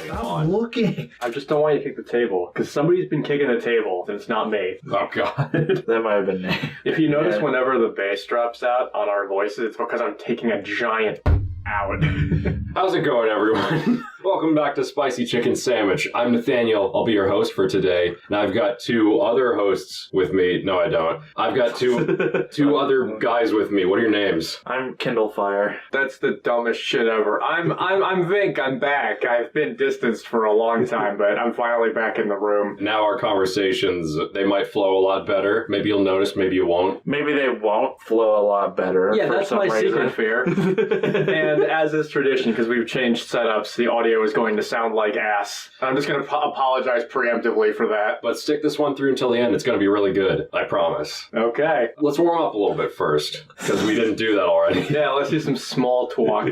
Stop looking. I just don't want you to kick the table, because somebody's been kicking the table, and it's not me. Oh, God. That might have been me. If you notice, whenever the bass drops out on our voices, it's because I'm taking a giant out. How's it going, everyone? Welcome back to Spicy Chicken Sammich. I'm Nathaniel. I'll be your host for today. And I've got two other hosts with me. No, I don't. I've got two other guys with me. What are your names? I'm Kindle Fire. That's the dumbest shit ever. I'm Vink. I'm back. I've been distanced for a long time, but I'm finally back in the room. Now our conversations, they might flow a lot better. Maybe you'll notice, maybe you won't. Maybe they won't flow a lot better. Yeah, for that's some my reason. secret fear. And as is tradition, because we've changed setups, the audio is going to sound like ass. I'm just going to apologize preemptively for that. But stick this one through until the end. It's going to be really good. I promise. Okay. Let's warm up a little bit first, because we didn't do that already. Yeah, let's do some small talk.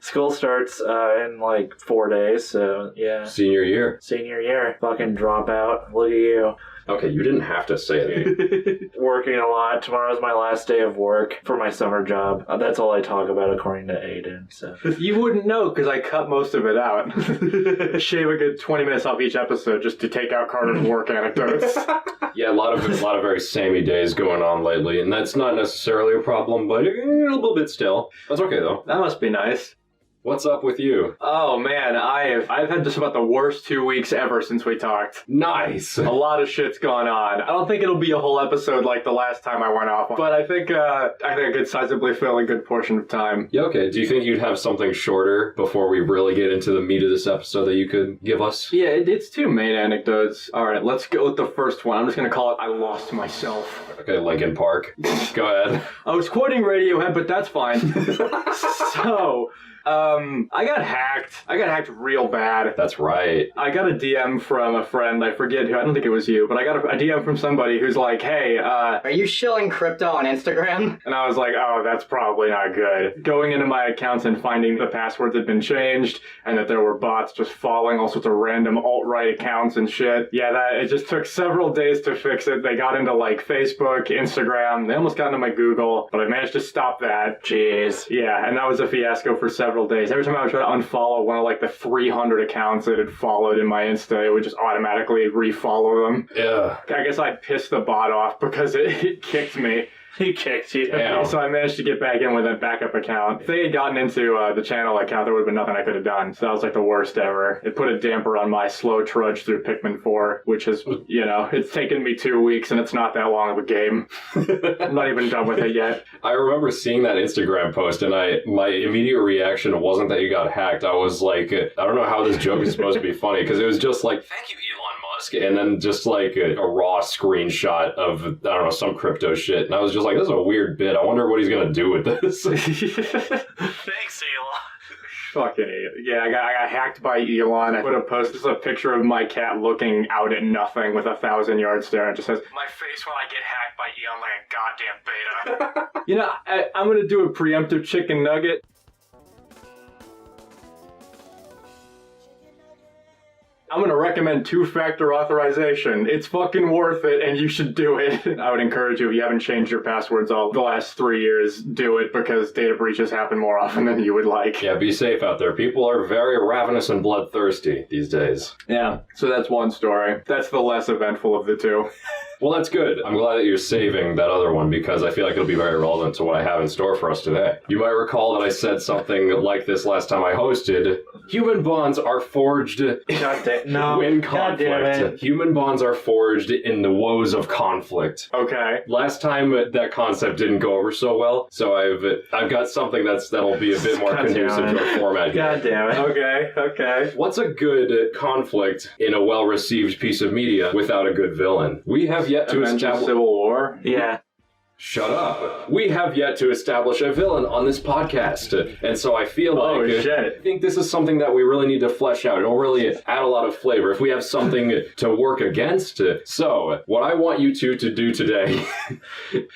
School starts in like 4 days, so yeah. Senior year. Senior year. Fucking dropout. Look at you. Okay, you didn't have to say that. Working a lot. Tomorrow's my last day of work for my summer job. That's all I talk about according to Aiden. So You wouldn't know, because I cut most of it out. Shave a good 20 minutes off each episode just to take out Carter's work anecdotes. Yeah, a lot of very samey days going on lately, and that's not necessarily a problem, but a little bit still. That's okay though. That must be nice. What's up with you? Oh man, I've had just about the worst 2 weeks ever since we talked. Nice. A lot of shit's gone on. I don't think it'll be a whole episode like the last time I went off, but I think I could sizably fill a good portion of time. Yeah, okay. Do you think you'd have something shorter before we really get into the meat of this episode that you could give us? Yeah, it's two main anecdotes. All right, let's go with the first one. I'm just gonna call it "I lost myself." Okay, Linkin Park. Go ahead. I was quoting Radiohead, but that's fine. So. I got hacked. I got hacked real bad. That's right. I got a DM from a friend. I forget who. I don't think it was you, but I got a DM from somebody who's like, "Hey, are you shilling crypto on Instagram?" And I was like, oh, that's probably not good. Going into my accounts and finding the passwords had been changed and that there were bots just following all sorts of random alt-right accounts and shit. Yeah, it just took several days to fix it. They got into like Facebook, Instagram. They almost got into my Google, but I managed to stop that. jeez. Yeah, and that was a fiasco for several days. Every time I would try to unfollow one of like the 300 accounts that had followed in my Insta, it would just automatically refollow them. Yeah. I guess I pissed the bot off because it kicked me. He kicked you. Damn. So I managed to get back in with that backup account. If they had gotten into the channel account, there would have been nothing I could have done. So that was like the worst ever. It put a damper on my slow trudge through Pikmin 4, which has, it's taken me 2 weeks and it's not that long of a game. I'm not even done with it yet. I remember seeing that Instagram post, and my immediate reaction wasn't that you got hacked. I was like, I don't know how this joke is supposed to be funny, because it was just like, thank you, Elon Musk, and then just like a raw screenshot of, I don't know, some crypto shit. And I was just like, this is a weird bit. I wonder what he's going to do with this. Thanks, Elon. Fucking idiot. Yeah, I got hacked by Elon. I put a post, this is a picture of my cat looking out at nothing with a 1,000-yard stare. It just says, my face when I get hacked by Elon like a goddamn beta. I'm going to do a preemptive chicken nugget. I'm going to recommend two-factor authorization. It's fucking worth it, and you should do it. I would encourage you, if you haven't changed your passwords all the last 3 years, do it, because data breaches happen more often than you would like. Yeah, be safe out there. People are very ravenous and bloodthirsty these days. Yeah, so that's one story. That's the less eventful of the two. Well, that's good. I'm glad that you're saving that other one, because I feel like it'll be very relevant to what I have in store for us today. You might recall that I said something like this last time I hosted. Human bonds are forged in conflict. Human bonds are forged in the woes of conflict. Okay. Last time that concept didn't go over so well, so I've got something that'll be a bit more conducive to our format here. God damn it. Okay. What's a good conflict in a well-received piece of media without a good villain? We have yet to establish Civil War? Yeah. Shut up. We have yet to establish a villain on this podcast. And so I feel like I think this is something that we really need to flesh out. It'll really add a lot of flavor if we have something to work against. So what I want you two to do today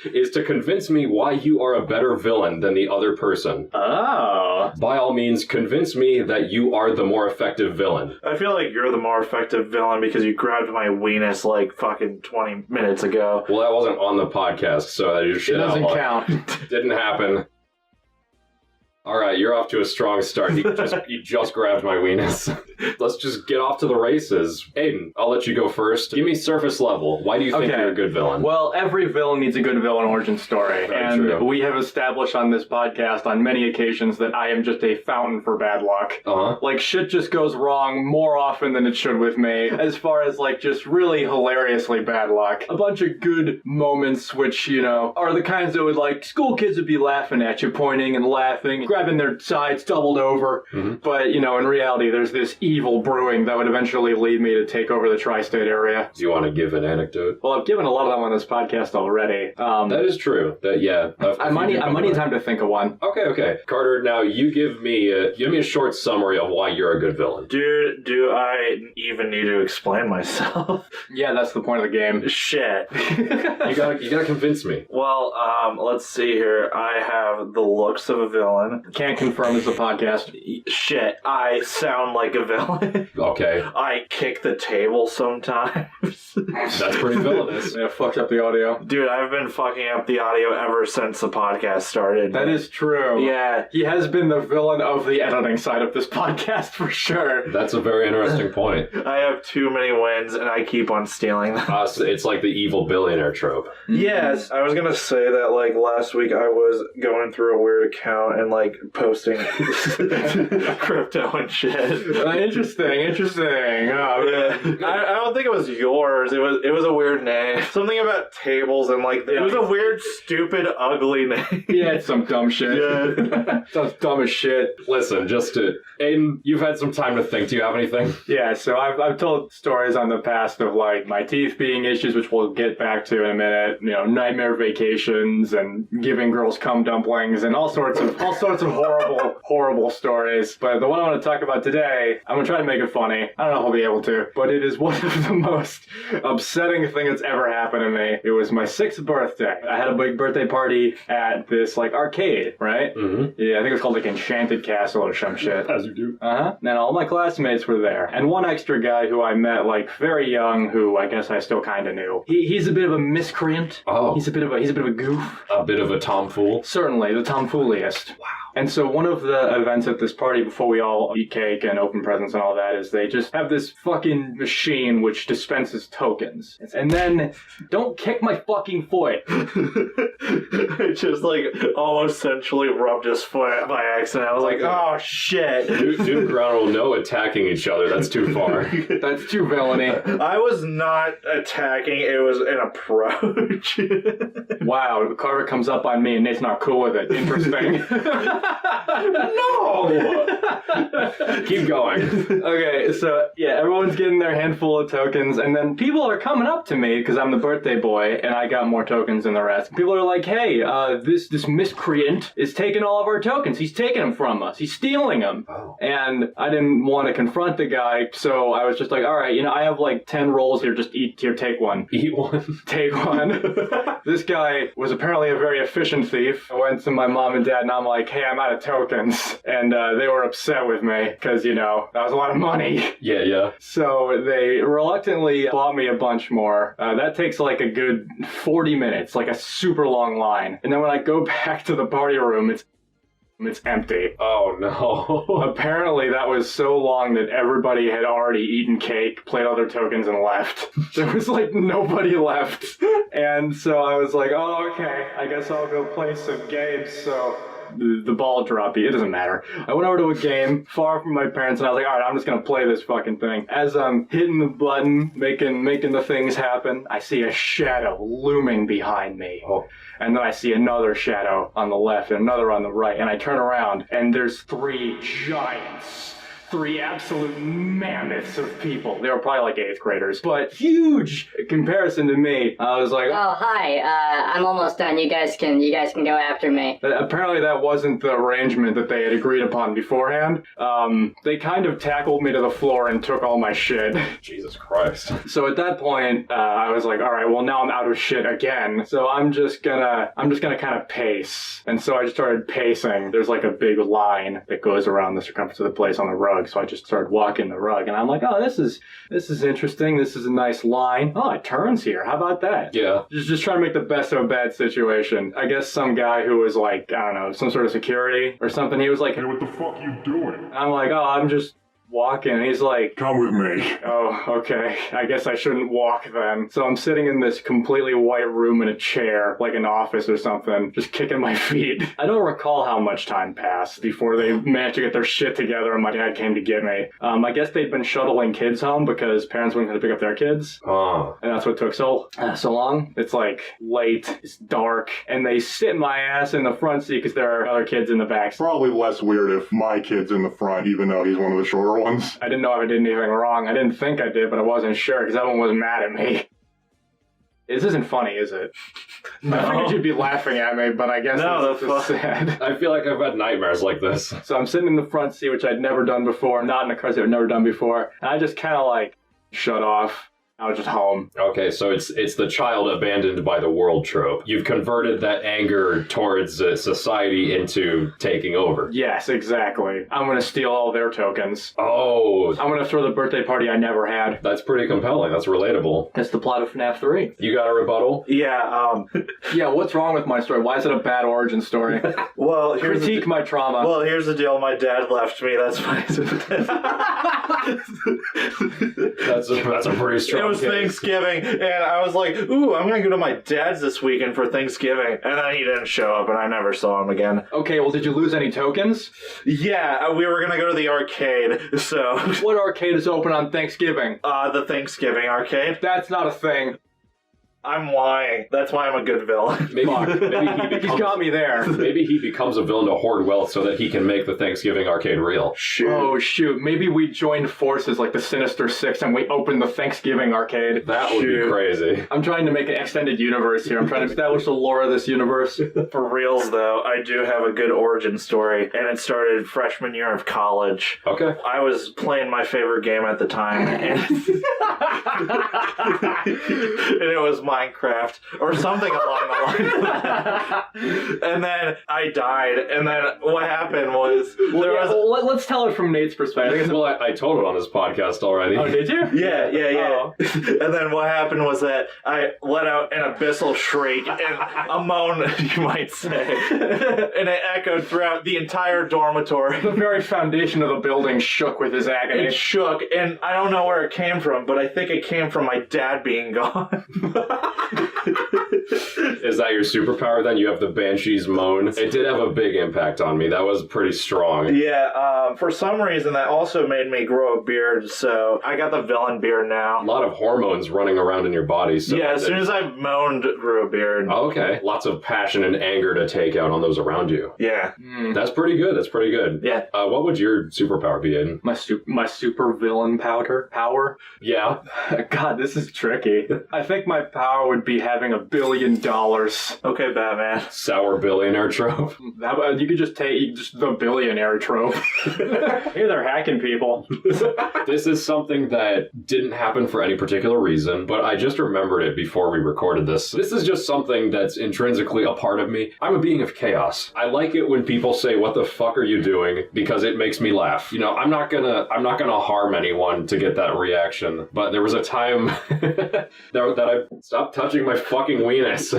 is to convince me why you are a better villain than the other person. Oh. By all means, convince me that you are the more effective villain. I feel like you're the more effective villain because you grabbed my weenus like fucking 20 minutes ago. Well, that wasn't on the podcast, so that just shit It doesn't out. count. Didn't happen. All right, you're off to a strong start. You just grabbed my weenus. Let's just get off to the races. Aiden, I'll let you go first. Give me surface level. Why do you think you're a good villain? Well, every villain needs a good villain origin story. Very true. We have established on this podcast on many occasions that I am just a fountain for bad luck. Uh-huh. Like, shit just goes wrong more often than it should with me, as far as, like, just really hilariously bad luck. A bunch of good moments which, you know, are the kinds that would, like, school kids would be laughing at you, pointing and laughing, grabbing their sides doubled over. Mm-hmm. But, you know, in reality, there's this evil brewing that would eventually lead me to take over the tri-state area. Do you want to give an anecdote? Well, I've given a lot of them on this podcast already. That is true. I might need time to think of one. Okay. Carter, now you give me a short summary of why you're a good villain. Dude, do I even need to explain myself? Yeah, that's the point of the game. Shit. You gotta convince me. Well, let's see here. I have the looks of a villain. Can't confirm this is a podcast. Shit, I sound like a villain. Okay. I kick the table sometimes. That's pretty villainous. Yeah, fucked up the audio. Dude, I've been fucking up the audio ever since the podcast started. That is true. Yeah. He has been the villain of the editing side of this podcast for sure. That's a very interesting point. I have too many wins and I keep on stealing them. It's like the evil billionaire trope. Yes, I was gonna say that, like, last week I was going through a weird account and, like, posting crypto and shit. Interesting. Oh, Yeah. I don't think it was yours. It was a weird name. Something about tables and, like, it was a weird, stupid, ugly name. yeah, it's some dumb shit. Yeah. Sounds dumb as shit. Listen, Aiden, you've had some time to think. Do you have anything? Yeah, so I've told stories on the past of, like, my teeth being issues, which we'll get back to in a minute. You know, nightmare vacations and giving girls cum dumplings and all sorts of horrible stories. But the one I want to talk about today, I'm gonna try to make it funny. I don't know if I'll be able to, but it is one of the most upsetting thing that's ever happened to me. It was my 6th birthday. I had a big birthday party at this, like, arcade, right? Mm-hmm. Yeah, I think it's called, like, Enchanted Castle or some shit. As you do. Uh-huh. And all my classmates were there. And one extra guy who I met, like, very young, who I guess I still kind of knew. He's a bit of a miscreant. Oh. He's a bit of a goof. A bit of a tomfool. Certainly, the tomfooliest. Wow. And so one of the events at this party before we all eat cake and open presents and all that is they just have this fucking machine which dispenses tokens. And then, don't kick my fucking foot. It just, like, almost sensually rubbed his foot by accident. I was like, oh, shit. Duke Ground will know attacking each other. That's too far. That's too villainy. I was not attacking. It was an approach. Wow, Carter comes up on me and Nate's not cool with it. Interesting. No! Keep going. Okay, so yeah, everyone's getting their handful of tokens, and then people are coming up to me because I'm the birthday boy and I got more tokens than the rest. People are like, hey, this miscreant is taking all of our tokens. He's taking them from us. He's stealing them. Oh. And I didn't want to confront the guy, so I was just like, all right, you know, I have like 10 rolls here. Just take one. Eat one. Take one. This guy was apparently a very efficient thief. I went to my mom and dad and I'm like, hey, I'm out of tokens. And they were upset with me because, you know, that was a lot of money. Yeah. So they reluctantly bought me a bunch more. That takes like a good 40 minutes, like a super long line. And then when I go back to the party room, it's empty. Oh, no. Apparently that was so long that everybody had already eaten cake, played all their tokens, and left. There was like nobody left. And so I was like, oh, okay, I guess I'll go play some games. So the ball dropped. It doesn't matter. I went over to a game far from my parents and I was like, all right, I'm just going to play this fucking thing. As I'm hitting the button, making the things happen, I see a shadow looming behind me. Oh. And then I see another shadow on the left and another on the right. And I turn around and there's 3 giants. 3 absolute mammoths of people. They were probably like 8th graders, but huge in comparison to me. I was like, oh, hi, I'm almost done. You guys can go after me. Apparently that wasn't the arrangement that they had agreed upon beforehand. They kind of tackled me to the floor and took all my shit. Jesus Christ. So at that point, I was like, all right, well now I'm out of shit again. So I'm just gonna kind of pace. And so I just started pacing. There's like a big line that goes around the circumference of the place on the rug. rug. So I just started walking the rug, and I'm like, oh, this is interesting. This is a nice line. Oh, it turns here. How about that? Yeah. Just trying to make the best of a bad situation. I guess some guy who was like, I don't know, some sort of security or something, he was like, Hey, what the fuck you doing? I'm like, oh, I'm just walking, and he's like, Come with me. oh, okay, I guess I shouldn't walk then. So I'm sitting in this completely white room in a chair, like an office or something, just kicking my feet. I don't recall how much time passed before they managed to get their shit together and my dad came to get me. I guess they'd been shuttling kids home because parents weren't going to pick up their kids. Oh. And that's what took so long. It's like late, it's dark, and they sit my ass in the front seat because there are other kids in the back. Probably less weird if my kid's in the front, even though he's one of the shorter ones. I didn't know if I did anything wrong. I didn't think I did, but I wasn't sure because everyone was mad at me. This isn't funny, is it? No. I figured you'd be laughing at me, but I guess No, this is sad. I feel like I've had nightmares like this. So I'm sitting in the front seat, which I'd never done before, not in a car seat I'd never done before, and I just kind of like shut off. I was just home. Okay, so it's the child abandoned by the world trope. You've converted that anger towards society into taking over. Yes, exactly. I'm going to steal all their tokens. Oh, I'm going to throw the birthday party I never had. that's pretty compelling. That's relatable. That's the plot of FNAF 3. You got a rebuttal? Yeah, Yeah, what's wrong with my story? Why is it a bad origin story? well, Critique my trauma. Well, here's the deal. My dad left me. That's why. That's a pretty strong It was case. Thanksgiving, and I was like, ooh, I'm going to go to my dad's this weekend for Thanksgiving. And then he didn't show up, and I never saw him again. Okay, well, did you lose any tokens? Yeah, we were going to go to the arcade, so... What arcade is open on Thanksgiving? The Thanksgiving arcade. That's not a thing. I'm lying. That's why I'm a good villain. Maybe He's got me there. Maybe he becomes a villain to hoard wealth so that he can make the Thanksgiving arcade real. Shoot. Oh, shoot. Maybe we joined forces like the Sinister Six and we opened the Thanksgiving arcade. That would be crazy. I'm trying to make an extended universe here. I'm trying to establish the lore of this universe. For reals, though, I do have a good origin story, and it started freshman year of college. Okay. I was playing my favorite game at the time, and, and it was Minecraft, or something along the lines of that. And then I died, and then what happened was... Let's tell it from Nate's perspective. Well, I told it on this podcast already. Oh, did you? Yeah. Oh. And then what happened was that I let out an abyssal shriek, and a moan, you might say, and it echoed throughout the entire dormitory. The very foundation of the building shook with his agony. It shook, and I don't know where it came from, but I think it came from my dad being gone. Is that your superpower then? You have the Banshee's moan? It did have a big impact on me. That was pretty strong. Yeah, for some reason that also made me grow a beard, so I got the villain beard A now. lot of hormones running around in your body. So Yeah, as soon as I moaned, grew a beard. Oh, okay. Lots of passion and anger to take out on those around you. Yeah. That's pretty good. That's pretty good. Yeah. What would your superpower be, Aiden? My super villain power? Yeah. God, this is tricky. I think my power would be having $1 billion. Okay, Batman. Sour billionaire trope. How about you could just take just the billionaire trope. Hey, they're hacking people. This is something that didn't happen for any particular reason, but I just remembered it before we recorded this. This is just something that's intrinsically a part of me. I'm a being of chaos. I like it when people say, "What the fuck are you doing?" because it makes me laugh. You know, I'm not gonna harm anyone to get that reaction. But there was a time that I stopped touching my fucking weenus.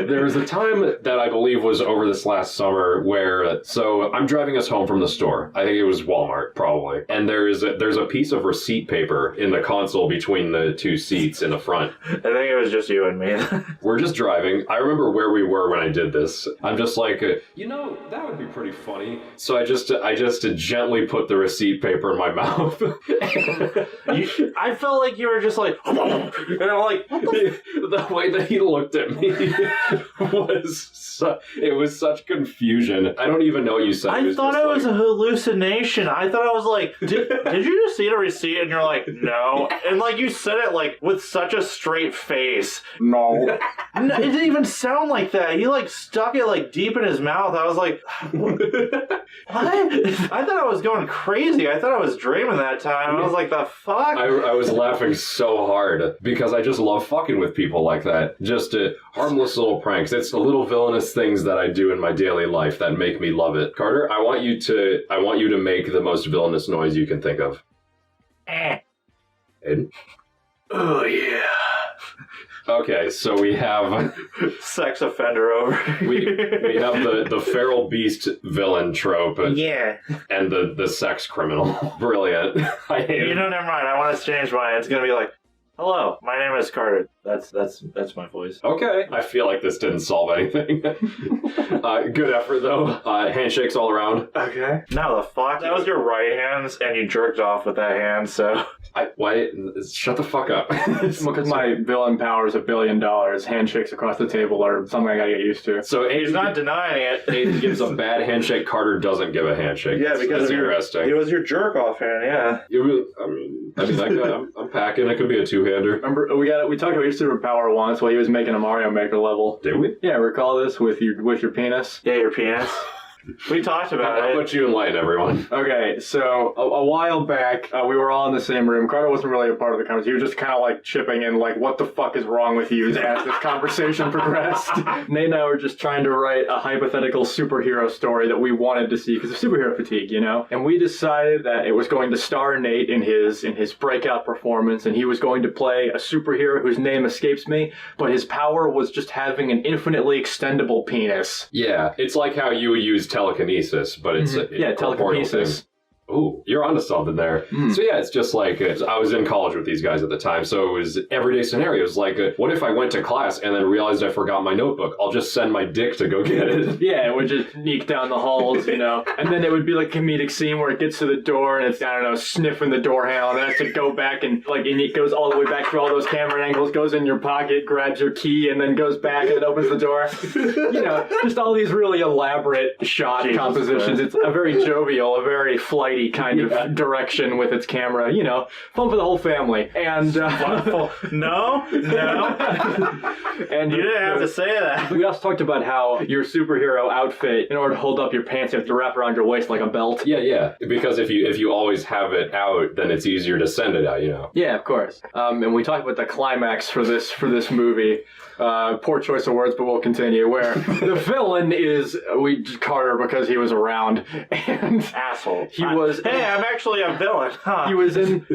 There was a time that I believe was over this last summer where, so I'm driving us home from the store. I think it was Walmart, probably. And there's a piece of receipt paper in the console between the two seats in the front. I think it was just you and me. We're just driving. I remember where we were when I did this. I'm just like, that would be pretty funny. So I just gently put the receipt paper in my mouth. I felt like you were just like, and I'm like, what the way that he looked at me was such confusion. I don't even know what you said. I thought it was a hallucination. I thought I was like, did you just see the receipt? And you're like, no. And like you said it like with such a straight face. No. No, it didn't even sound like that. He like stuck it like deep in his mouth. I was like, what? I thought I was going crazy. I thought I was dreaming that time. I was like, the fuck? I was laughing so hard because I just love fucking with people like that. Just harmless little pranks. It's the little villainous things that I do in my daily life that make me love it. Carter, I want you to make the most villainous noise you can think of. Aiden? Oh, yeah. Okay, so we have Sex offender over we have the feral beast villain trope. Yeah. And the sex criminal. Brilliant. I hate You know, never mind. I want to change mine. It's going to be like, hello, my name is Carter. That's my voice. Okay. I feel like this didn't solve anything. Good effort, though. Handshakes all around. Okay. No, the fuck? That was your right hand, and you jerked off with that hand, so... Shut the fuck up. Because my villain power is $1 billion. Handshakes across the table are something I gotta get used to. So He's not denying it. Aiden gives a bad handshake. Carter doesn't give a handshake. Yeah, because that's interesting. It was your jerk-off hand, yeah. I'm packing. It could be a two-hander. Remember, we talked about your superpower once while he was making a Mario Maker level. Did we? Yeah, recall this with your penis? Yeah, your penis. We talked about How it. about you enlighten everyone? Okay, so a while back, we were all in the same room. Carter wasn't really a part of the conversation. He was just kind of like chipping in, like, what the fuck is wrong with you as this conversation progressed. Nate and I were just trying to write a hypothetical superhero story that we wanted to see, because of superhero fatigue, you know? And we decided that it was going to star Nate in his breakout performance, and he was going to play a superhero whose name escapes me, but his power was just having an infinitely extendable penis. Yeah, it's like how you use telekinesis, but it's a corporeal telekinesis. thing. Ooh, you're onto something there. So yeah, it's just like, I was in college with these guys at the time, so it was everyday scenarios. Like, what if I went to class and then realized I forgot my notebook? I'll just send my dick to go get it. Yeah, it would just sneak down the halls, you know. And then it would be like a comedic scene where it gets to the door and it's, I don't know, sniffing the door handle, and then it has to go back and it goes all the way back through all those camera angles, goes in your pocket, grabs your key, and then goes back and opens the door. You know, just all these really elaborate shot compositions. It's a very jovial, a very flighty kind of direction with its camera, you know, fun for the whole family. And No. And You didn't have to say that. we also talked about how your superhero outfit, in order to hold up your pants, you have to wrap around your waist like a belt. Yeah. Because if you always have it out, then it's easier to send it out, you know. Yeah, of course. And we talked about the climax for this movie. Poor choice of words, but we'll continue. Where the villain is Carter, because he was around, and Asshole. he was. Hey, I'm actually a villain. Huh. He was in.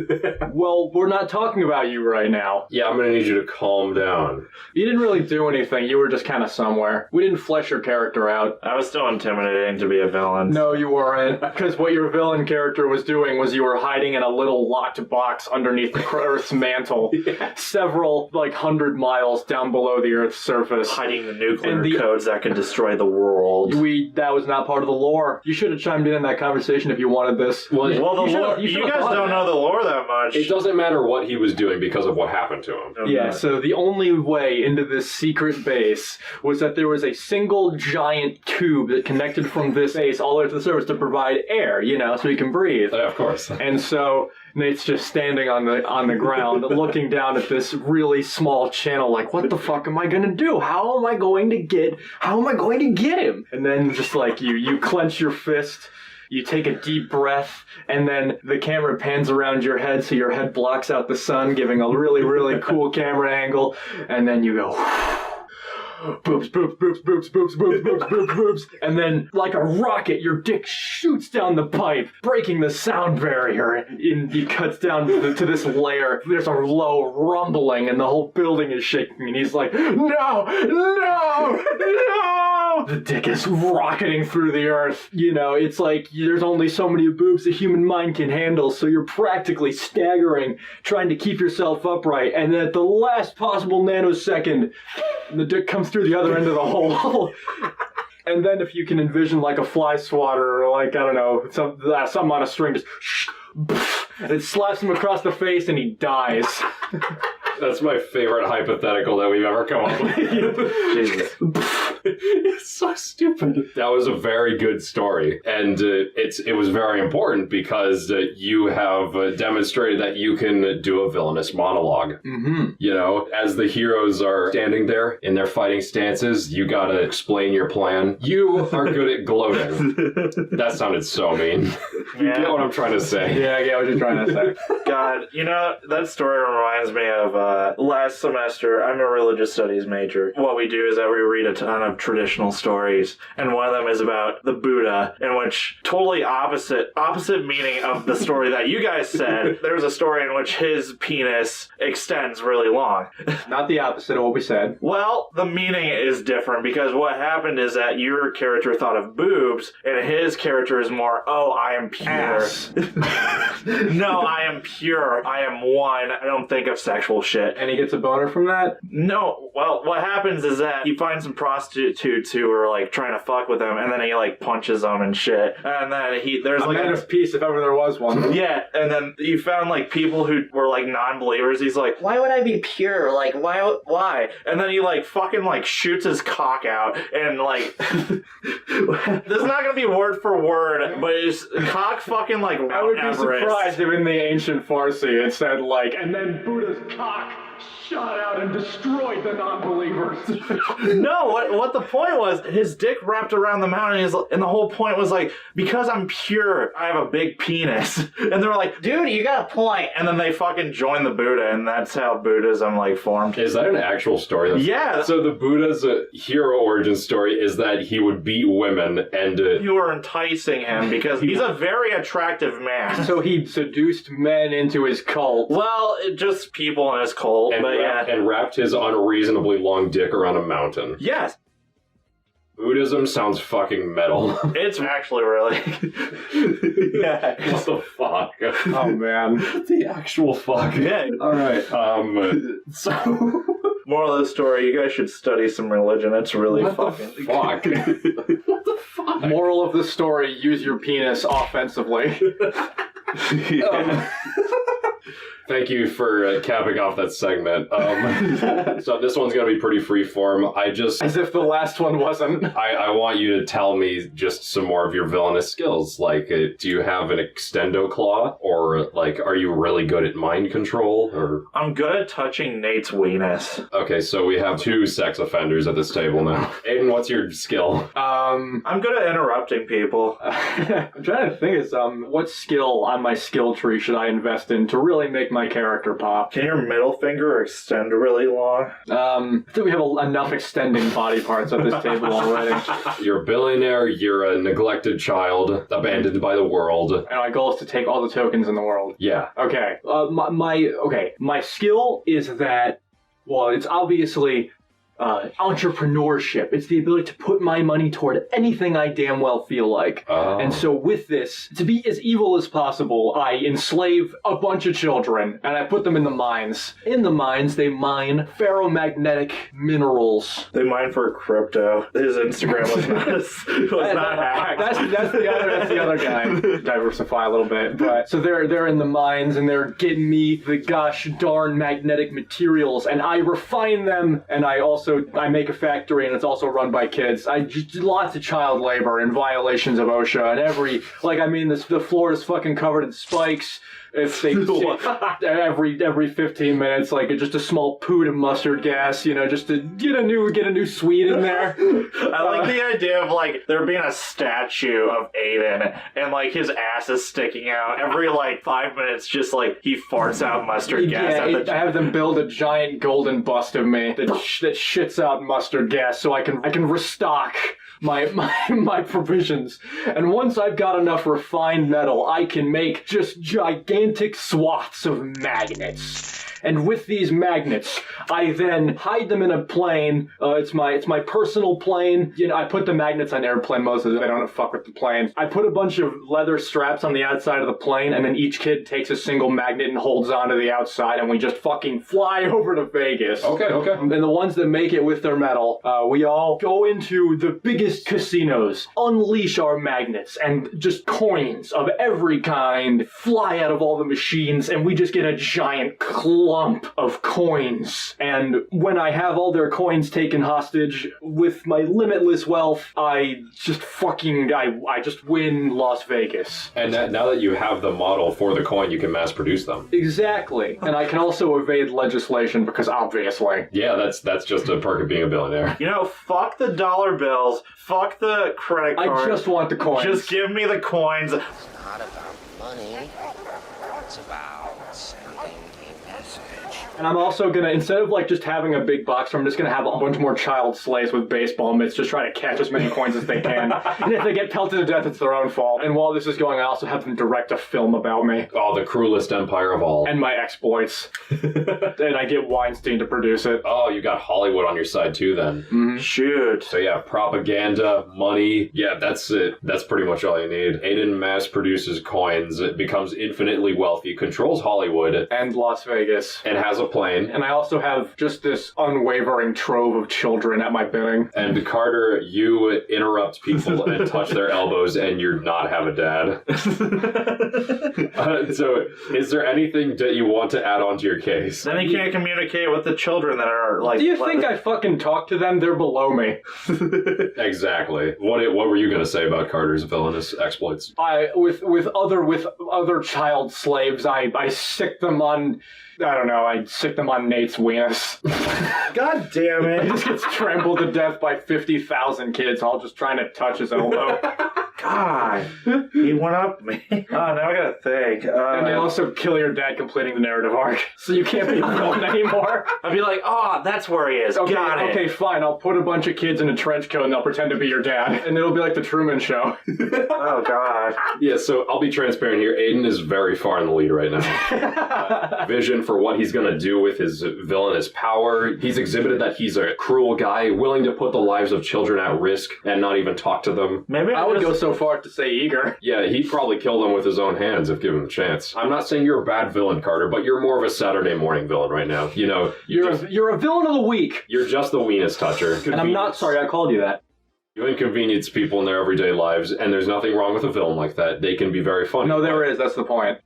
Well, we're not talking about you right now. Yeah, I'm gonna need you to calm down. You didn't really do anything. You were just kind of somewhere. We didn't flesh your character out. I was still intimidating to be a villain. No, you weren't. Because what your villain character was doing was you were hiding in a little locked box underneath the Earth's mantle, several, 100 miles down below the Earth's surface. Hiding the nuclear codes that can destroy the world. That was not part of the lore. You should have chimed in that conversation if you wanted this. Well, the lore, you guys don't know the lore that much. It doesn't matter what he was doing because of what happened to him. Yeah, so the only way into this secret base was that there was a single giant tube that connected from this base all the way to the surface to provide air, you know, so he can breathe. Yeah, of course. And so Nate's just standing on the ground looking down at this really small channel like, what the fuck am I gonna do? How am I going to get him? And then just like you clench your fist, you take a deep breath, and then the camera pans around your head so your head blocks out the sun, giving a really, really cool camera angle, and then you go boobs, boobs, boobs, boobs, boobs, boobs, boobs, boobs, boobs, and then like a rocket, your dick shoots down the pipe, breaking the sound barrier. He cuts down to this layer. There's a low rumbling, and the whole building is shaking. And he's like, "No! The dick is rocketing through the earth. You know, it's like there's only so many boobs the human mind can handle, so you're practically staggering, trying to keep yourself upright. And then at the last possible nanosecond, the dick comes through the other end of the hole." And then if you can envision like a fly swatter or like, I don't know, something on a string, just and it slaps him across the face and he dies. That's my favorite hypothetical that we've ever come up with. Jesus. It's so stupid. That was a very good story. And it was very important because you have demonstrated that you can do a villainous monologue. Mm-hmm. You know, as the heroes are standing there in their fighting stances, you gotta explain your plan. You are good at gloating. That sounded so mean. You get what I'm trying to say. Yeah, I get what you're trying to say. God, that story reminds me of last semester. I'm a religious studies major. What we do is that we read a ton of traditional stories, and one of them is about the Buddha, in which totally opposite meaning of the story that you guys said. There's a story in which his penis extends really long. Not the opposite of what we said. Well, the meaning is different because what happened is that your character thought of boobs, and his character is more, I am pure. Ass. No, I am pure. I am one. I don't think of sexual shit. And he gets a boner from that? No. Well, what happens is that he finds some prostitutes who are like trying to fuck with him, and then he like punches them and shit. And then there's A like man of peace, if ever there was one. yeah. And then he found like people who were like non-believers. He's like, why would I be pure? Like, why? And then he like fucking like shoots his cock out, and like this is not gonna be word for word, but it's cock fucking like Mount I would be Everest. surprised if in the ancient Farsi it said like, and then Buddha's cock shot out and destroyed the non-believers. No, what the point was, his dick wrapped around the mountain, and the whole point was like, because I'm pure, I have a big penis. And they were like, dude, you got a point. And then they fucking joined the Buddha, and that's how Buddhism like formed. Is that an actual story? Yeah. So the Buddha's hero origin story is that he would beat women and... You were enticing him because he's a very attractive man. So he seduced men into his cult. Well, just people in his cult, but yeah. and wrapped his unreasonably long dick around a mountain. Yes. Buddhism sounds fucking metal. It's actually really... yeah. What the fuck? Oh, man. The actual fuck. Yeah. Alright, so... Moral of the story, you guys should study some religion. It's really What fucking... the fuck? What the fuck? Moral of the story, use your penis offensively. Thank you for capping off that segment. So this one's going to be pretty freeform. As if the last one wasn't. I want you to tell me just some more of your villainous skills. Like, do you have an extendo claw? Or, like, are you really good at mind control? Or I'm good at touching Nate's weenus. okay, so we have two sex offenders at this table now. Aiden, what's your skill? I'm good at interrupting people. I'm trying to think of what skill on my skill tree should I invest in to really make my character pop. Can your middle finger extend really long? I think we have enough extending body parts at this table already. You're a billionaire, you're a neglected child, abandoned by the world. And my goal is to take all the tokens in the world. Yeah. Okay. My skill is that, well, it's obviously entrepreneurship. It's the ability to put my money toward anything I damn well feel like. Oh. And so with this, to be as evil as possible, I enslave a bunch of children and I put them in the mines. In the mines, they mine ferromagnetic minerals. They mine for crypto. His Instagram was not hacked. That's the other guy. Diversify a little bit. But so they're in the mines and they're getting me the gosh darn magnetic materials, and I refine them, and I make a factory, and it's also run by kids. Lots of child labor and violations of OSHA, and the floor is fucking covered in spikes. If they every 15 minutes, like just a small poot of mustard gas, just to get a new suite in there. I like the idea of like there being a statue of Aiden and like his ass is sticking out every like 5 minutes, just like he farts out mustard gas. Yeah, I have them build a giant golden bust of me that shits out mustard gas, so I can restock my provisions. And once I've got enough refined metal, I can make just gigantic swaths of magnets. And with these magnets, I then hide them in a plane. It's my personal plane. I put the magnets on airplane mode so that they don't fuck with the plane. I put a bunch of leather straps on the outside of the plane, and then each kid takes a single magnet and holds onto the outside, and we just fucking fly over to Vegas. Okay. And the ones that make it with their metal, we all go into the biggest casinos, unleash our magnets, and just coins of every kind fly out of all the machines, and we just get a giant lump of coins. And when I have all their coins taken hostage, with my limitless wealth, I just win Las Vegas. And now that you have the model for the coin, you can mass produce them. Exactly. And I can also evade legislation because obviously. Yeah, that's just a perk of being a billionaire. You know, fuck the dollar bills, fuck the credit cards. I just want the coins. Just give me the coins. It's not about money. It's about sending a message. And I'm also gonna, instead of like just having a big box, I'm just gonna have a bunch more child slaves with baseball mitts just try to catch as many coins as they can. And if they get pelted to death, it's their own fault. And while this is going, I also have them direct a film about me. Oh, the cruelest empire of all. And my exploits. And I get Weinstein to produce it. Oh, you got Hollywood on your side too then. Mm-hmm. Shoot. So yeah, propaganda, money, yeah, that's it. That's pretty much all you need. Aiden mass produces coins, becomes infinitely wealthy, controls Hollywood. And Las Vegas. And has a plane. And I also have just this unwavering trove of children at my bidding. And Carter, you interrupt people and touch their elbows and you're not have a dad. So is there anything that you want to add on to your case? Then you can't communicate with the children that are like... Do you think I fucking talk to them? They're below me. Exactly. What were you going to say about Carter's villainous exploits? With other child slaves, I sick them on... I don't know, I sick them on Nate's weenus. God damn He it. just gets trampled to death by 50,000 kids all just trying to touch his elbow. God. He went up me. Oh, now I gotta think. And they also kill your dad completing the narrative arc. So you can't be a villain anymore. I'd be like, oh, that's where he is. Okay, Got it. okay, fine. I'll put a bunch of kids in a trench coat and they'll pretend to be your dad. And it'll be like the Truman Show. Oh, God. Yeah, so I'll be transparent here. Aiden is very far in the lead right now. Vision for what he's going to do with his villainous power. He's exhibited that he's a cruel guy, willing to put the lives of children at risk and not even talk to them. Maybe I would go so far to say eager. Yeah, he'd probably kill them with his own hands if given the chance. I'm not saying you're a bad villain, Carter, but you're more of a Saturday morning villain right now. You know, You're a villain of the week. you're just the weenus toucher. And I'm not sorry I called you that. You inconvenience people in their everyday lives, and there's nothing wrong with a villain like that. They can be very funny. No, there is. That's the point.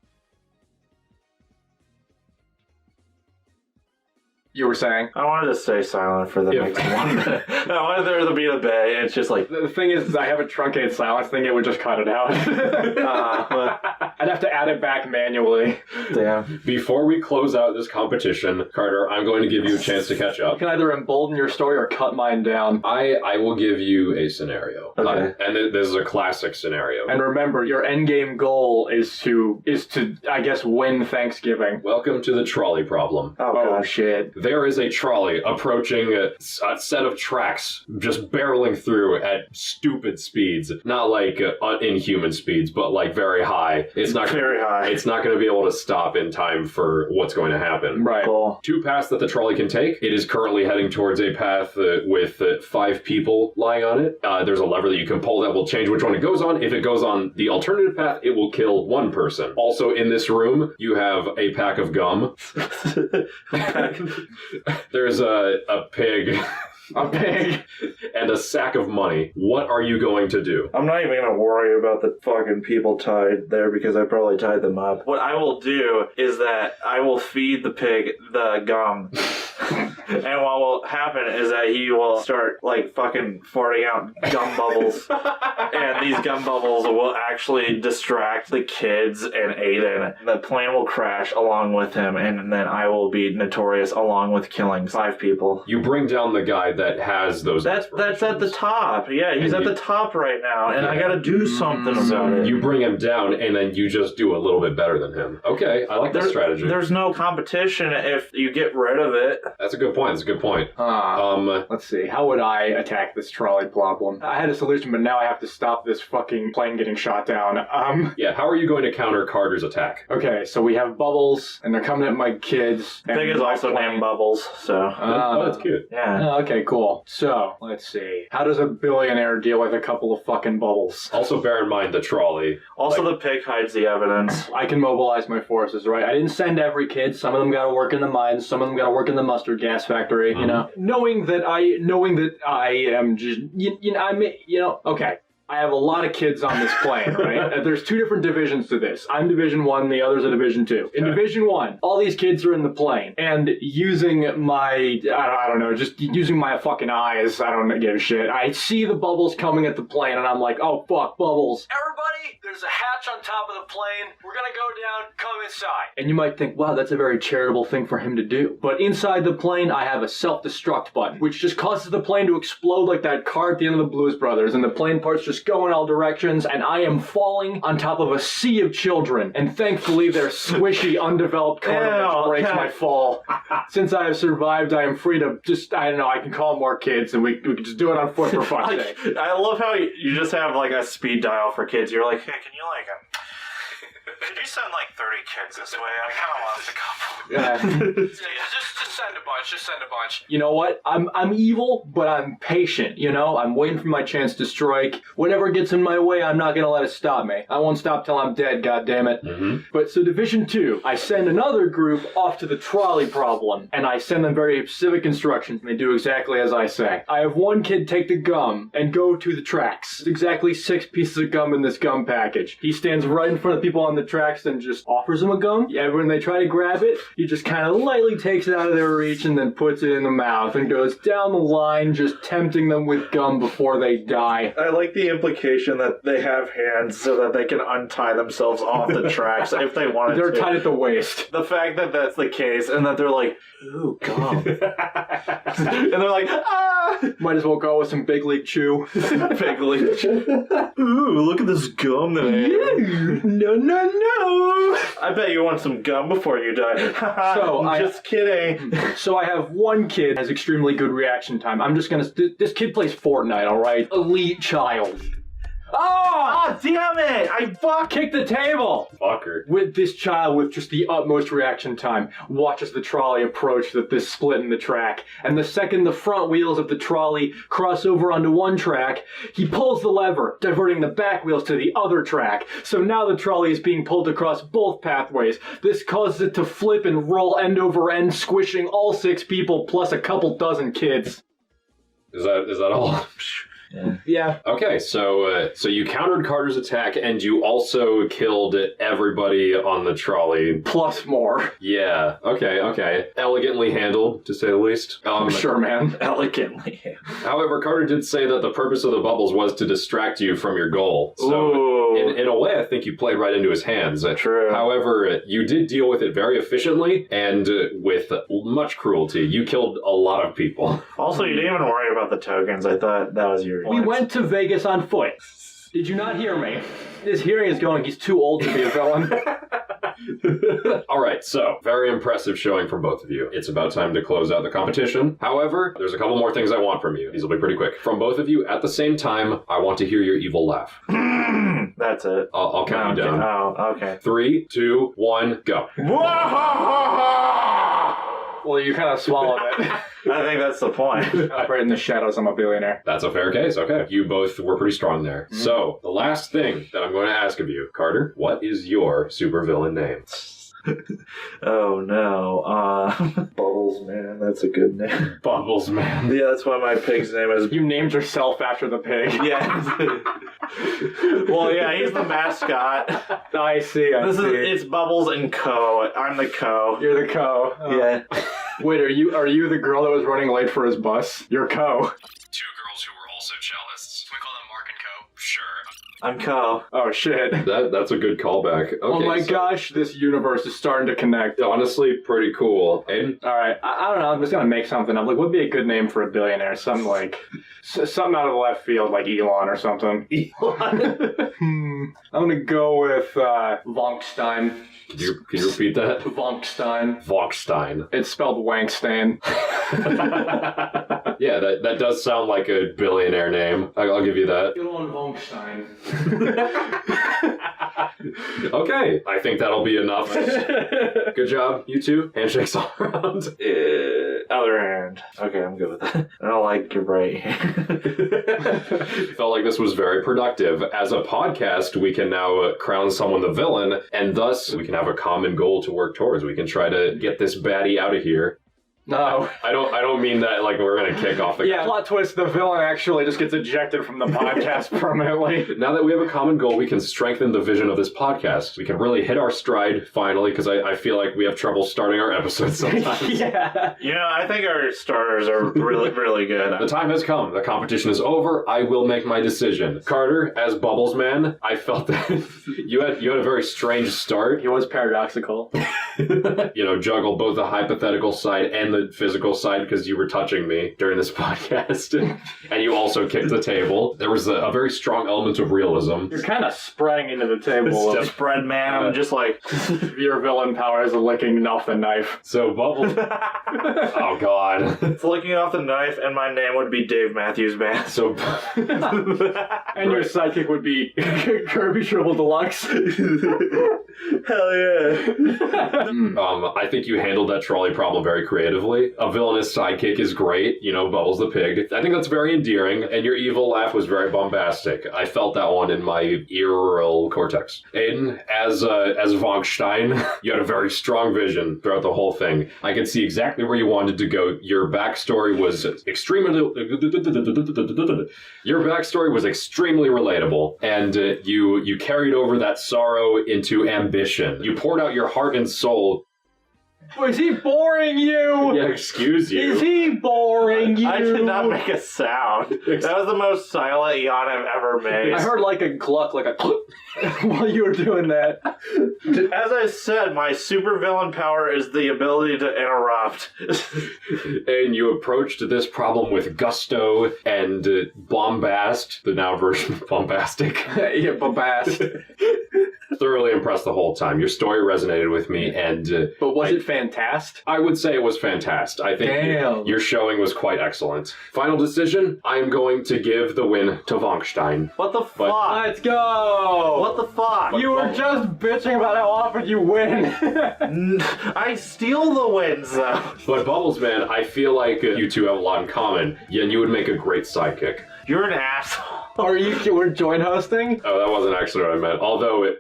You were saying? I wanted to stay silent for the next 1 minute. I wanted there to be a bay. It's just like... The thing is, I have a truncated silence thing. It would just cut it out. I'd have to add it back manually. Damn. Before we close out this competition, Carter, I'm going to give you a chance to catch up. You can either embolden your story or cut mine down. I will give you a scenario. Okay. And this is a classic scenario. And remember, your endgame goal is to, I guess, win Thanksgiving. Welcome to the trolley problem. Oh, Oh, God. shit. There is a trolley approaching a set of tracks, just barreling through at stupid speeds. Not like inhuman speeds, but like very high. It's not Very high. It's not going to be able to stop in time for what's going to happen. Right. Cool. 2 paths that the trolley can take. It is currently heading towards a path with 5 people lying on it. There's a lever that you can pull that will change which one it goes on. If it goes on the alternative path, it will kill 1 person. Also in this room, you have a pack of gum. There's a pig. A pig. And a sack of money. What are you going to do? I'm not even gonna worry about the fucking people tied there because I probably tied them up. What I will do is that I will feed the pig the gum. And what will happen is that he will start like fucking farting out gum bubbles. And these gum bubbles will actually distract the kids and Aiden. The plane will crash along with him, and then I will be notorious along with killing 5 people. You bring down the guy that has those. That's at the top. Yeah, he's And at the top right now, and I gotta do something about it. You bring him down, and then you just do a little bit better than him. Okay, I like that strategy. There's no competition if you get rid of it. That's a good point. That's a good point. Let's see. How would I attack this trolley problem? I had a solution, but now I have to stop this fucking plane getting shot down. Yeah, how are you going to counter Carter's attack? Okay, so we have bubbles, and they're coming at my kids. Pig is also named Bubbles, so. Oh, that's cute. Yeah. Okay, cool. So, let's see. How does a billionaire deal with a couple of fucking bubbles? Also, bear in mind the trolley. Also, the pig hides the evidence. I can mobilize my forces, right? I didn't send every kid. Some of them got to work in the mines. Some of them got to work in the mustard gas factory. You know, knowing that I am just, okay. I have a lot of kids on this plane, right? There's 2 different divisions to this. I'm Division 1, the others are Division 2. In Division 1, all these kids are in the plane, and using my, I don't know, just using my fucking eyes, I don't give a shit. I see the bubbles coming at the plane, and I'm like, oh fuck, bubbles. Everybody, there's a hatch on top of the plane. We're gonna go down, come inside. And you might think, wow, that's a very charitable thing for him to do. But inside the plane, I have a self-destruct button, which just causes the plane to explode like that car at the end of the Blues Brothers, and the plane parts just go in all directions, and I am falling on top of a sea of children, and thankfully their squishy, undeveloped cartilage breaks my fall. Since I have survived, I am free to just, I don't know, I can call more kids, and we can just do it on foot for fuck's sake. I love how you just have like a speed dial for kids. You're like, hey, can you like could you send like 30 kids this way? I kind of want a couple. Yeah. Just send a bunch. Just send a bunch. You know what? I'm evil, but I'm patient, you know? I'm waiting for my chance to strike. Whatever gets in my way, I'm not gonna let it stop me. I won't stop till I'm dead, goddammit. But so Division 2, I send another group off to the trolley problem, and I send them very specific instructions, and they do exactly as I say. I have one kid take the gum and go to the tracks. There's exactly 6 pieces of gum in this gum package. He stands right in front of people on the tracks and just offers them a gum. Yeah, when they try to grab it, he just kind of lightly takes it out of their reach and then puts it in the mouth and goes down the line, just tempting them with gum before they die. I like the implication that they have hands so that they can untie themselves off the tracks if they wanted to. They're tied at the waist. The fact that that's the case and that they're like, ooh, gum. And they're like, ah! Might as well go with some Big League Chew. Big League Chew. Ooh, look at this gum that I have. No. I bet you want some gum before you die. Just kidding. So I have one kid has extremely good reaction time. I'm just gonna, this kid plays Fortnite, alright? Elite child. Oh, damn it! I kicked the table! Fucker. With this child with just the utmost reaction time, watches the trolley approach this split in the track, and the second the front wheels of the trolley cross over onto one track, he pulls the lever, diverting the back wheels to the other track. So now the trolley is being pulled across both pathways. This causes it to flip and roll end over end, squishing all 6 people plus a couple dozen kids. Is that all? Yeah. Okay, so you countered Carter's attack, and you also killed everybody on the trolley. Plus more. Yeah. Okay. Elegantly handled, to say the least. Sure, man. Elegantly. However, Carter did say that the purpose of the bubbles was to distract you from your goal. So, in a way, I think you played right into his hands. True. However, you did deal with it very efficiently and with much cruelty. You killed a lot of people. Also, you didn't even worry about the tokens. I thought that was your... We went to Vegas on foot. Did you not hear me? His hearing is going, he's too old to be a villain. All right, so very impressive showing from both of you. It's about time to close out the competition. However, there's a couple more things I want from you. These will be pretty quick. From both of you at the same time, I want to hear your evil laugh. That's it. I'll count you down. Oh, okay. 3, 2, 1, go. Well, you kind of swallowed it. I think that's the point. Right in the shadows, I'm a billionaire. That's a fair case, okay. You both were pretty strong there. Mm-hmm. So, the last thing that I'm going to ask of you, Carter, what is your supervillain name? Oh no. Bubbles Man, that's a good name. Bubbles Man. Yeah, that's why my pig's name is... You named yourself after the pig. Yeah. Well, yeah, he's the mascot. I see. It's Bubbles and Co. I'm the Co. You're the Co. Oh. Yeah. Wait, are you the girl that was running late for his bus? You're Co. 2 girls who were also cellists. Can we call them Mark and Co? Sure. I'm Co. Oh shit. That's a good callback. Okay, oh my gosh, this universe is starting to connect. Honestly, pretty cool. Aiden? Alright, I don't know, I'm just gonna make something up. Like, what would be a good name for a billionaire? Something like... something out of the left field, like Elon or something. Elon? I'm gonna go with, Vonkstein. Can you repeat that? Vonkstein. Vonkstein. It's spelled Wankstain. Yeah, that does sound like a billionaire name. I'll give you that. Elon Vonkstein. Okay, I think that'll be enough. Good job, you two. Handshakes all around. Other hand. Okay, I'm good with that. I don't like your right hand. Felt like this was very productive. As a podcast, we can now crown someone the villain, and thus we can have a common goal to work towards. We can try to get this baddie out of here. No. I don't mean that like we're gonna kick off the Yeah, plot twist, the villain actually just gets ejected from the podcast permanently. Now that we have a common goal, we can strengthen the vision of this podcast. We can really hit our stride finally, because I feel like we have trouble starting our episodes sometimes. Yeah. You know, I think our starters are really, really good. The time has come. The competition is over. I will make my decision. Carter, as Bubbles Man, I felt that you had a very strange start. He was paradoxical. Juggle both the hypothetical side and the physical side because you were touching me during this podcast. And you also kicked the table. There was a very strong element of realism. You're kind of spraying into the table. Spread man, I'm just like... Your villain power is licking off the knife. So Bubbles... Oh, God. Flicking off the knife, and my name would be Dave Matthews Band. So... And your sidekick would be Kirby Shrivel Deluxe. Hell yeah. I think you handled that trolley problem very creatively. A villainous sidekick is great, Bubbles the pig. I think that's very endearing, and your evil laugh was very bombastic. I felt that one in my ear cortex. Aiden, as Vogstein, you had a very strong vision throughout the whole thing. I could see exactly where you wanted to go. Your backstory was extremely relatable, and you carried over that sorrow into ambition. You poured out your heart and soul. Was he boring you? Yeah, excuse you. Is he boring you? I did not make a sound. That was the most silent yawn I've ever made. I heard like a gluck, like a while you were doing that. As I said, my supervillain power is the ability to interrupt. And you approached this problem with gusto and bombast, the now version of bombastic. Yeah, bombast. Thoroughly impressed the whole time. Your story resonated with me, and... But was it fantastic? I would say it was fantastic. I think your showing was quite excellent. Final decision, I'm going to give the win to Vogstein. What the fuck? Let's go! What the fuck? You were just bitching about how often you win. I steal the wins, though. But Bubbles Man, I feel like you two have a lot in common, and you would make a great sidekick. You're an asshole. We're joint hosting? Oh, that wasn't actually what I meant. Although,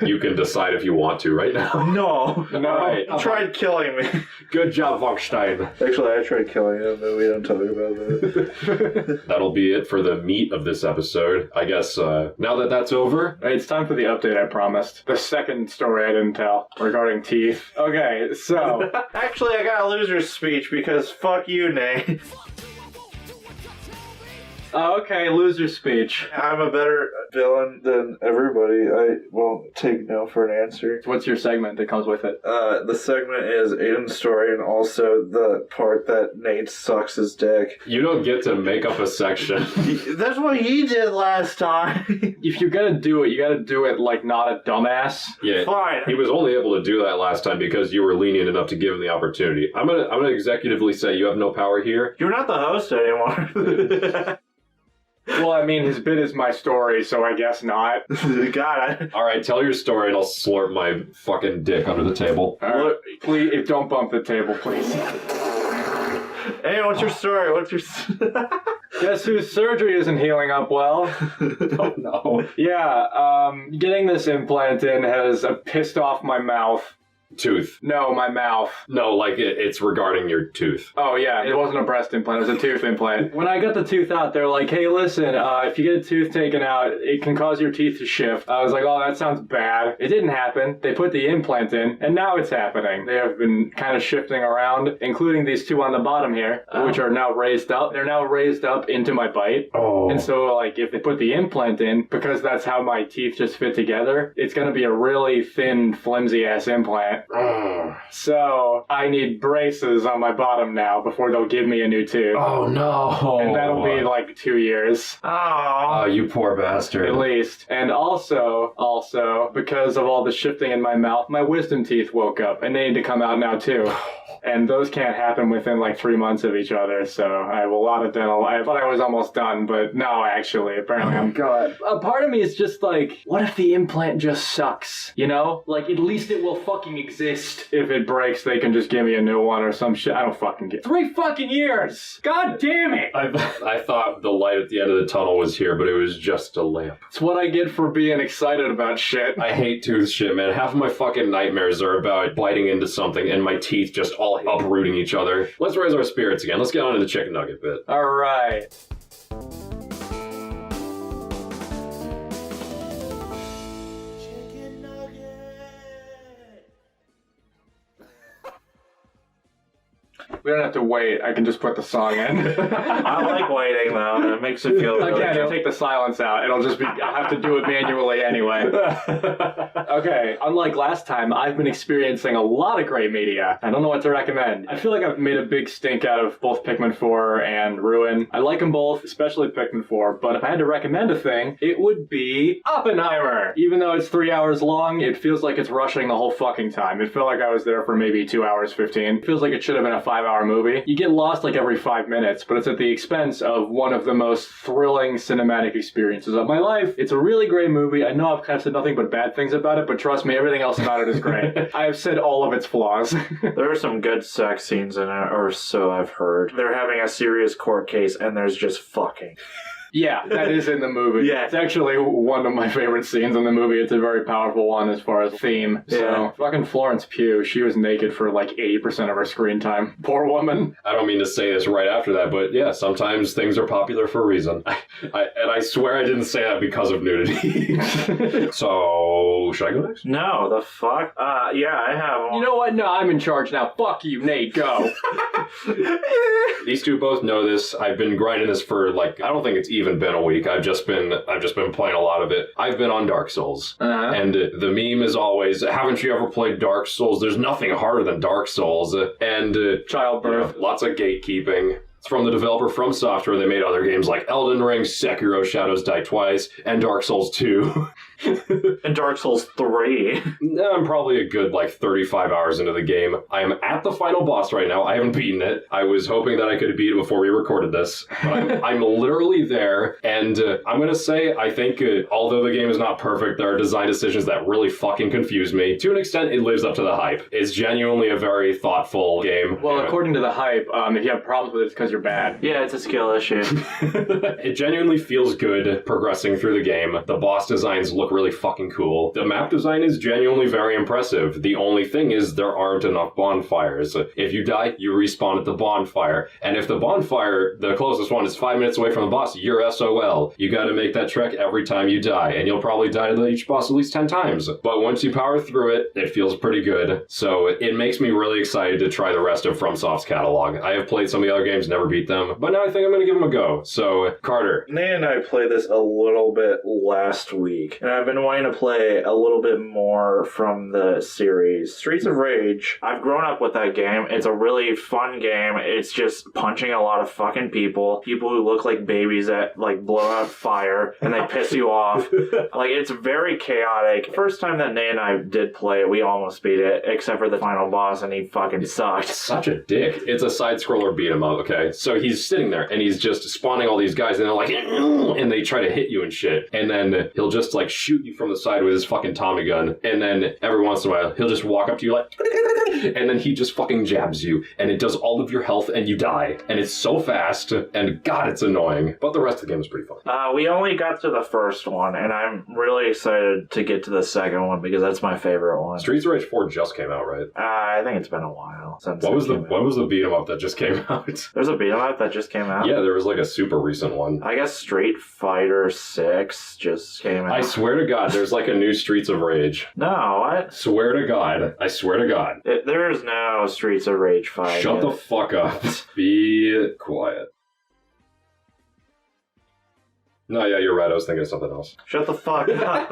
you can decide if you want to right now. No. Right. You tried killing me. Good job, Vogstein. Actually, I tried killing him, but we don't talk about that. That'll be it for the meat of this episode. I guess now that that's over... It's time for the update I promised. The second story I didn't tell regarding teeth. Okay, so... Actually, I got a loser's speech because fuck you, Nate. Okay, loser speech. I'm a better villain than everybody. I won't take no for an answer. What's your segment that comes with it? The segment is Aiden's story and also the part that Nate sucks his dick. You don't get to make up a section. That's what he did last time. If you're gonna do it, you gotta do it like not a dumbass. Yeah, fine. He was only able to do that last time because you were lenient enough to give him the opportunity. I'm gonna executively say you have no power here. You're not the host anymore. Well, I mean, his bit is my story, so I guess not. God, All right, tell your story and I'll slurp my fucking dick under the table. Look, please, don't bump the table, please. Hey, what's your story? Guess whose surgery isn't healing up well? Oh, no. Yeah, getting this implant in has pissed off my mouth. Tooth. No, my mouth. No, like it's regarding your tooth. Oh, yeah, it wasn't a breast implant, it was a tooth implant. When I got the tooth out, they're like, hey, listen, if you get a tooth taken out, it can cause your teeth to shift. I was like, oh, that sounds bad. It didn't happen. They put the implant in, and now it's happening. They have been kind of shifting around, including these two on the bottom here, which are now raised up. They're now raised up into my bite. Oh. And so, like, if they put the implant in, because that's how my teeth just fit together, it's going to be a really thin, flimsy-ass implant. So I need braces on my bottom now before they'll give me a new tooth. Oh no! And that'll be like 2 years. Oh, you poor bastard. At least. And also, because of all the shifting in my mouth, my wisdom teeth woke up and they need to come out now too. And those can't happen within like 3 months of each other, so I have a lot of dental. I thought I was almost done, but no, actually, apparently I'm... God. A part of me is just like, what if the implant just sucks? You know? Like, at least it will fucking exist. If it breaks, they can just give me a new one or some shit. I don't fucking get 3 fucking years! God damn it! I thought the light at the end of the tunnel was here, but it was just a lamp. It's what I get for being excited about shit. I hate tooth shit, man. Half of my fucking nightmares are about biting into something and my teeth just all uprooting each other. Let's raise our spirits again. Let's get on to the chicken nugget bit. Alright. We don't have to wait. I can just put the song in. I like waiting, though. It makes it feel really Again, it'll take the silence out. It'll just be, I'll have to do it manually anyway. Okay, unlike last time, I've been experiencing a lot of great media. I don't know what to recommend. I feel like I've made a big stink out of both Pikmin 4 and Ruin. I like them both, especially Pikmin 4, but if I had to recommend a thing, it would be Oppenheimer. Even though it's 3 hours long, it feels like it's rushing the whole fucking time. It felt like I was there for maybe 2 hours 15. It feels like it should have been a 5-hour movie. You get lost like every 5 minutes, but it's at the expense of one of the most thrilling cinematic experiences of my life. It's a really great movie. I know I've kind of said nothing but bad things about it, but trust me, everything else about it is great. I have said all of its flaws. There are some good sex scenes in it, or so I've heard. They're having a serious court case, and there's just fucking. Yeah, that is in the movie. Yeah. It's actually one of my favorite scenes in the movie. It's a very powerful one as far as theme. Yeah. So, fucking Florence Pugh, she was naked for like 80% of her screen time. Poor woman. I don't mean to say this right after that, but yeah, sometimes things are popular for a reason. I swear I didn't say that because of nudity. So, should I go next? No, the fuck? Yeah, I have one. You know what? No, I'm in charge now. Fuck you, Nate. Go. These two both know this. I've been grinding this for like, I don't think it's even been a week. I've just been playing a lot of it. I've been on Dark Souls. And the meme is always, haven't you ever played Dark Souls? There's nothing harder than Dark Souls. And Childbirth. Lots of gatekeeping. It's from the developer From Software. They made other games like Elden Ring, Sekiro, Shadows Die Twice, and Dark Souls 2. And Dark Souls 3. I'm probably a good, 35 hours into the game. I am at the final boss right now. I haven't beaten it. I was hoping that I could beat it before we recorded this. But I'm literally there, and I'm going to say, I think, although the game is not perfect, there are design decisions that really fucking confuse me. To an extent, it lives up to the hype. It's genuinely a very thoughtful game. Well, according to the hype, if you have problems with it, it's because you're bad. Yeah, it's a skill issue. It genuinely feels good progressing through the game. The boss designs look really fucking cool. The map design is genuinely very impressive. The only thing is there aren't enough bonfires. If you die, you respawn at the bonfire. And if the bonfire, the closest one, is 5 minutes away from the boss, you're SOL. You gotta make that trek every time you die, and you'll probably die to each boss at least 10 times. But once you power through it, it feels pretty good. So it makes me really excited to try the rest of FromSoft's catalog. I have played some of the other games, never beat them, but now I think I'm gonna give them a go. So, Carter. Nate and I played this a little bit last week, and I've been wanting to play a little bit more from the series. Streets of Rage, I've grown up with that game. It's a really fun game. It's just punching a lot of fucking people who look like babies that blow out fire, and they piss you off. It's very chaotic. First time that Nate and I did play it, we almost beat it, except for the final boss, and he fucking sucked. Such a dick. It's a side-scroller beat 'em up, okay? So he's sitting there, and he's just spawning all these guys, and they're like, and they try to hit you and shit. And then he'll just, shoot you from the side with his fucking Tommy gun. And then every once in a while, he'll just walk up to you and then he just fucking jabs you. And it does all of your health, and you die. And it's so fast, and God, it's annoying. But the rest of the game is pretty fun. We only got to the first one, and I'm really excited to get to the second one, because that's my favorite one. Streets of Rage 4 just came out, right? I think it's been a while since When was the beat 'em up that just came out? There's a beat 'em up that just came out? Yeah, there was a super recent one. I guess Street Fighter 6 just came out. I swear to God, there's a new Streets of Rage. No, what? Swear to God. I swear to God. There is no Streets of Rage 5. Shut the fuck up. Be quiet. No, yeah, you're right. I was thinking of something else. Shut the fuck up.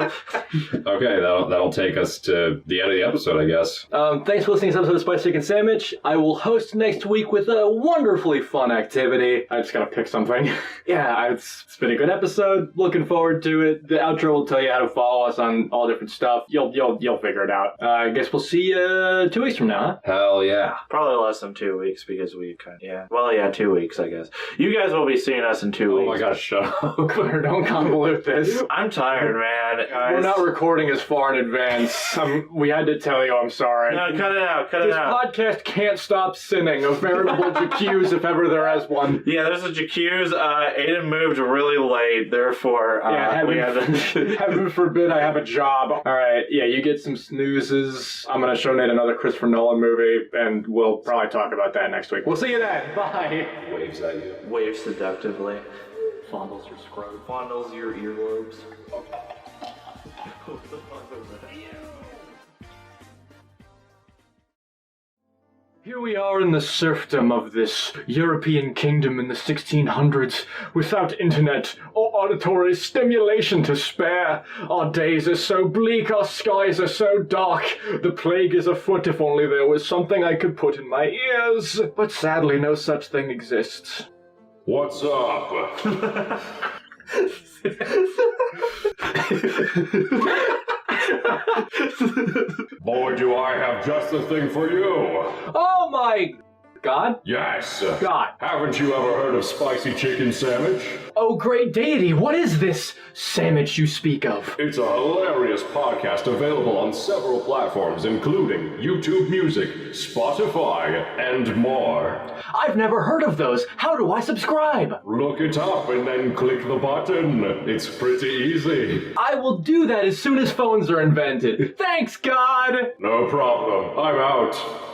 Okay, that'll take us to the end of the episode, I guess. Thanks for listening to this episode of Spicy Chicken Sandwich. I will host next week with a wonderfully fun activity. I just gotta pick something. Yeah, it's been a good episode. Looking forward to it. The outro will tell you how to follow us on all different stuff. You'll figure it out. I guess we'll see you 2 weeks from now, huh? Hell yeah. Probably less than 2 weeks, because we kind of, yeah. Well, yeah, 2 weeks, I guess. You guys will be seeing us in 2 weeks. Oh my gosh, shut up. Tyler, don't convolute this. I'm tired, man. Guys. We're not recording as far in advance. We had to tell you, I'm sorry. No, cut it out. Cut it This out. podcast can't stop sinning. A veritable jacuse, if ever there is one. Yeah, there's a jacuse. Aiden moved really late, therefore we had to... Heaven forbid I have a job. Alright, yeah, you get some snoozes. I'm gonna show Nate another Christopher Nolan movie, and we'll probably talk about that next week. We'll see you then. Bye. Waves at you. Wave seductively. Fondles your scrot. Fondles your earlobes. Here we are in the serfdom of this European kingdom in the 1600s, without internet or auditory stimulation to spare. Our days are so bleak, our skies are so dark. The plague is afoot. If only there was something I could put in my ears. But sadly, no such thing exists. What's up? Boy, do I have just the thing for you. Oh my God? Yes. God. Haven't you ever heard of spicy chicken Sammich? Oh, great deity, what is this Sammich you speak of? It's a hilarious podcast available on several platforms, including YouTube Music, Spotify, and more. I've never heard of those. How do I subscribe? Look it up and then click the button. It's pretty easy. I will do that as soon as phones are invented. Thanks, God! No problem. I'm out.